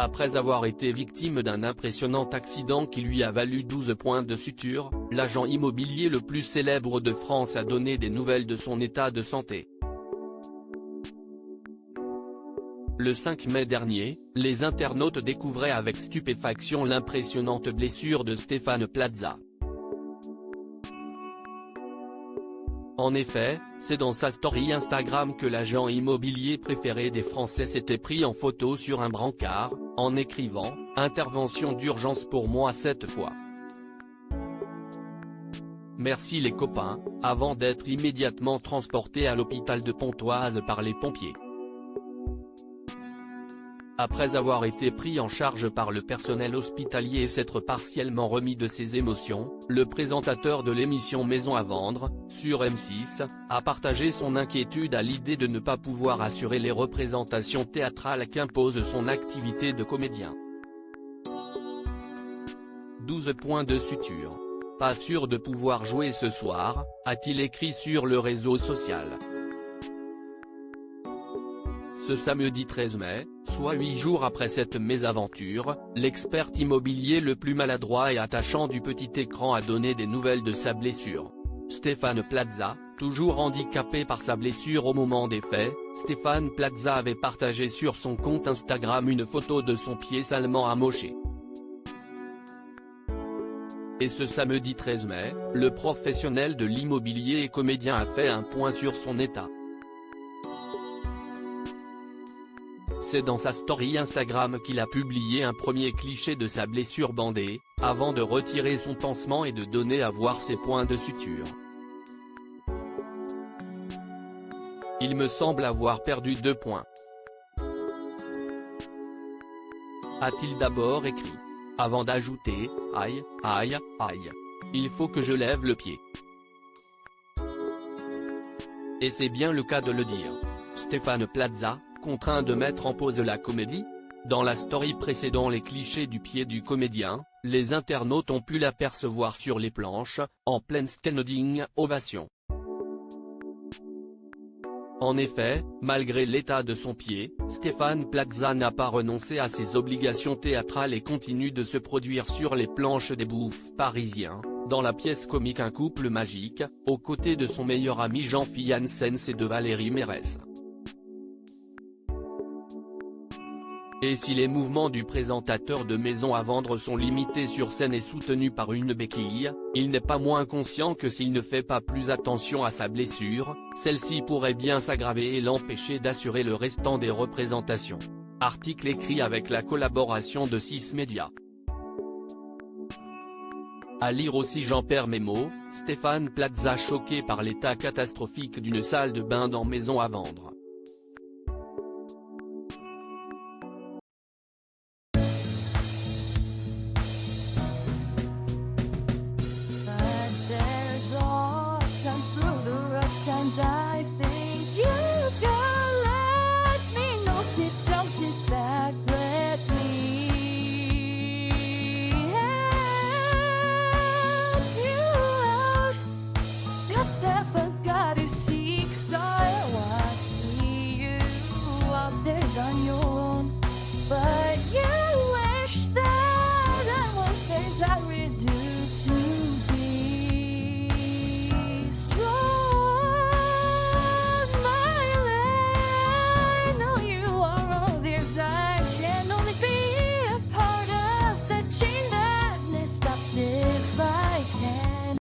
Après avoir été victime d'un impressionnant accident qui lui a valu 12 points de suture, l'agent immobilier le plus célèbre de France a donné des nouvelles de son état de santé. Le 5 mai dernier, les internautes découvraient avec stupéfaction l'impressionnante blessure de Stéphane Plaza. En effet, c'est dans sa story Instagram que l'agent immobilier préféré des Français s'était pris en photo sur un brancard, en écrivant « Intervention d'urgence pour moi cette fois. Merci les copains », avant d'être immédiatement transporté à l'hôpital de Pontoise par les pompiers. Après avoir été pris en charge par le personnel hospitalier et s'être partiellement remis de ses émotions, le présentateur de l'émission Maison à vendre, sur M6, a partagé son inquiétude à l'idée de ne pas pouvoir assurer les représentations théâtrales qu'impose son activité de comédien. 12 points de suture. Pas sûr de pouvoir jouer ce soir, a-t-il écrit sur le réseau social. Ce samedi 13 mai, soit 8 jours après cette mésaventure, l'expert immobilier le plus maladroit et attachant du petit écran a donné des nouvelles de sa blessure. Stéphane Plaza, toujours handicapé par sa blessure au moment des faits, Stéphane Plaza avait partagé sur son compte Instagram une photo de son pied salement amoché. Et ce samedi 13 mai, le professionnel de l'immobilier et comédien a fait un point sur son état. C'est dans sa story Instagram qu'il a publié un premier cliché de sa blessure bandée, avant de retirer son pansement et de donner à voir ses points de suture. Il me semble avoir perdu 2 points. A-t-il d'abord écrit. Avant d'ajouter, aïe, aïe, aïe. Il faut que je lève le pied. Et c'est bien le cas de le dire. Stéphane Plaza, contraint de mettre en pause la comédie. Dans la story précédant les clichés du pied du comédien, les internautes ont pu l'apercevoir sur les planches, en pleine standing ovation. En effet, malgré l'état de son pied, Stéphane Plaza n'a pas renoncé à ses obligations théâtrales et continue de se produire sur les planches des bouffes parisiens, dans la pièce comique Un couple magique, aux côtés de son meilleur ami Jean-Philippe Janssens et de Valérie Mérès. Et si les mouvements du présentateur de Maison à vendre sont limités sur scène et soutenus par une béquille, il n'est pas moins conscient que s'il ne fait pas plus attention à sa blessure, celle-ci pourrait bien s'aggraver et l'empêcher d'assurer le restant des représentations. Article écrit avec la collaboration de 6 médias. À lire aussi j'en perds mes mots, Stéphane Plaza choqué par l'état catastrophique d'une salle de bain dans Maison à vendre. I think you can let me know. Sit down, sit back, let me help you out. Just step